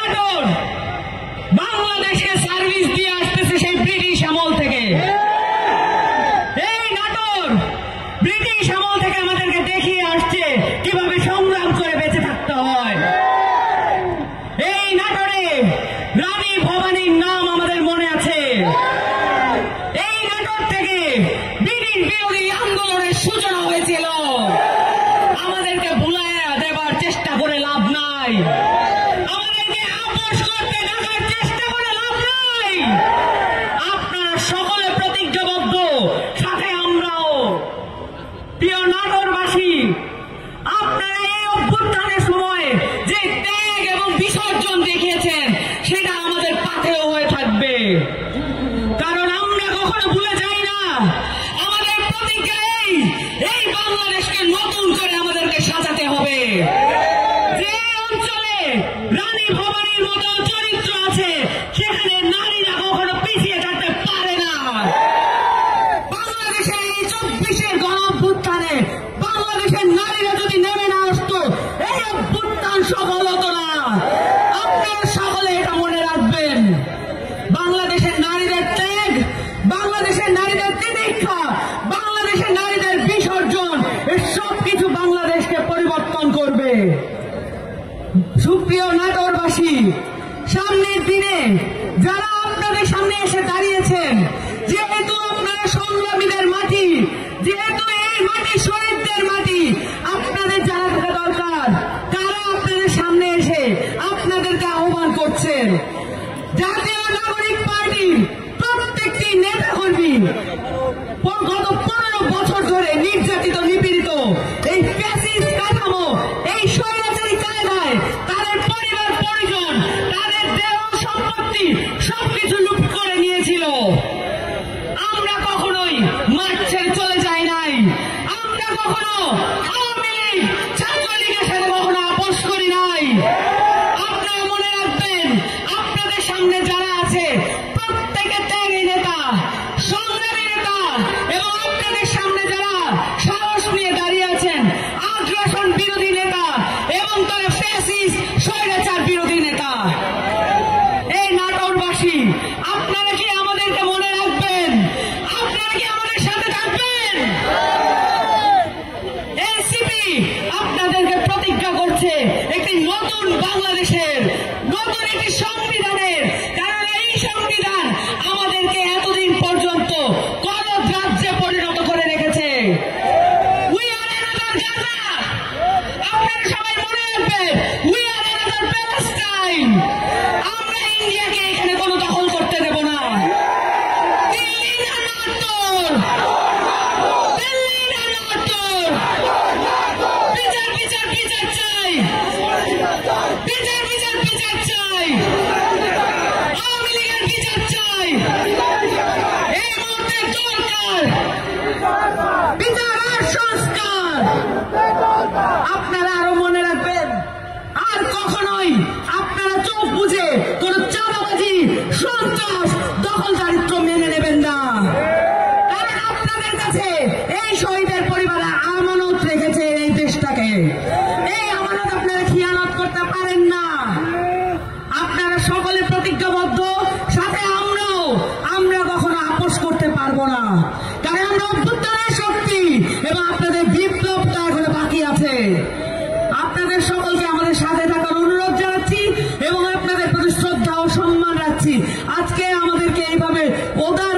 নাটোর বাংলাদেশকে সার্ভিস দিয়ে আসতেছে সেই ব্রিটিশ আমল থেকে। এই নাটোর ব্রিটিশ আমল থেকে আমাদেরকে দেখিয়ে আসছে কিভাবে সংগ্রাম করে বেঁচে থাকতে হয়। এই নাটোরে রানী ভবানীর নাম আমাদের মনে আছে। এই নাটোর থেকে ব্রিটিশ বিরোধী আন্দোলনের সূচনা হয়েছিল। আমাদেরকে ভুলাইয়া দেবার চেষ্টা করে লাভ নাই, আমাদেরকে আপোষ করতে ডাকার চেষ্টা করে লাভ নাই। আপনারা সকলে প্রতিজ্ঞাবদ্ধ, সাথে আমরাও। প্রিয় নাটোরবাসী, আপনারা এই অভ্যুত্থানের সময় যে ত্যাগ এবং বিসর্জন দেখিয়েছেন সেটা আমাদের পাথেয় হয়ে থাকবে, কারণ আমরা কখনো ভুলে যাই না। আমাদের প্রতিজ্ঞা এই বাংলাদেশকে নতুন করে আমাদেরকে সাজাতে হবে। যে অঞ্চলে রানী ভবানীর মতো চরিত্র আছে সেখানে নারীরা কখনো পিছিয়ে থাকতে পারে না। বাংলাদেশের এই 24-এর গণঅভ্যুত্থানে বাংলাদেশের নারীরা যদি নেমে না আসতো, এই অভ্যুত্থান সফল হতো না। আপনারা সকলে এটা মনে রাখবেন। বাংলাদেশের নারীদের ত্যাগ, বাংলাদেশের নারীদের তিতিক্ষা, বাংলাদেশের নারীদের বিসর্জন, এর সবকিছু বাংলাদেশকে পরিবর্তন করবে। সুপ্রিয় নাটোরবাসী, সামনের দিনে যারা আপনাদের সামনে এসে দাঁড়িয়েছেন, যেহেতু আপনারা সংগ্রামীদের মাটি, যেহেতু এই মাটি শহীদদের মাটি, আপনাদের জানা থাকা দরকার তারা আপনাদের সামনে এসে আপনাদেরকে আহ্বান করছেন। জাতীয় নাগরিক পার্টির প্রত্যেকটি নেতাকর্মী গত 15 বছর ধরে নির্যাতিত, নিপীড়িত এই ফ্যাসিস্ট কাঠামো, এই স্বৈরাচারী কায়দায় তাদের পরিবার পরিজন, তাদের দেহ সম্পত্তি সবকিছু লুট করে নিয়েছিল। আমরা কখনোই মাঠ ছেড়ে চলে যাই নাই। আমরা কখনো আওয়ামী লীগ, ছাত্রলীগের সাথে কখনো আপোষ করি নাই। আপনারা মনে রাখবেন, আপনাদের সামনে যারা আছে প্রত্যেকে ত্যাগী নেতা, সংগ্রামী নেতা, এবং আপনাদের সামনে যারা সাহস নিয়ে দাঁড়িয়ে আছেন আগ্রাসন বিরোধী নেতা এবং তারা ফ্যাসিস্ট স্বৈরাচার বিরোধী নেতা। এই নাটোরবাসী, আপনারা কি আমাদেরকে মনে রাখবেন? আপনারা কি আমাদের সাথে থাকবেন? এনসিপি আপনাদেরকে প্রতিজ্ঞা করছে একটি নতুন বাংলাদেশের, নতুন একটি সংবিধানের, কারণ এই সংবিধান আমাদেরকে এতদিন পর্যন্ত গলদ রাজ্যে পরিণত করে রেখেছে। We are another Gaza. আপনারা সবাই মনে রাখবেন, we are another Palestine. আমরা ইন্ডিয়াকে এখানে কোনো দখল করতে দেব না। দিল্লি না নাটোর, দিল্লি না নাটোর। বিচার বিচার বিচার চাই, বিচার বিচার বিচার চাই, আওয়ামী লীগের বিচার চাই। এই মুহূর্তে দরকার বিচার আর সংস্কার। আপনারা আরো মনে রাখবেন, আর কখনোই আপনারা চোখ বুঝে কোন চাঁদাবাজি, সন্ত্রাস, দখলদারিত্ব মেনে নেবেন না। কারণ আপনাদের কাছে এই শহীদের পরিবারে আমানত রেখেছে এই দেশটাকে। এই আমানত আপনারা খিয়ানত করতে পারেন না। আপনারা সকলে প্রতিজ্ঞাবদ্ধ, সাথে আমরাও। আমরা কখনো আপোষ করতে পারবো না, কারণ আমরা অভ্যুত্থানের শক্তি এবং আপনাদের বিপ্লবটা এখনো বাকি আছে। আপনাদের সকলকে আমাদের সাথে থাকার অনুরোধ জানাচ্ছি এবং আপনাদের প্রতি শ্রদ্ধা ও সম্মান রাখছি। আজকে আমাদেরকে এইভাবে উদার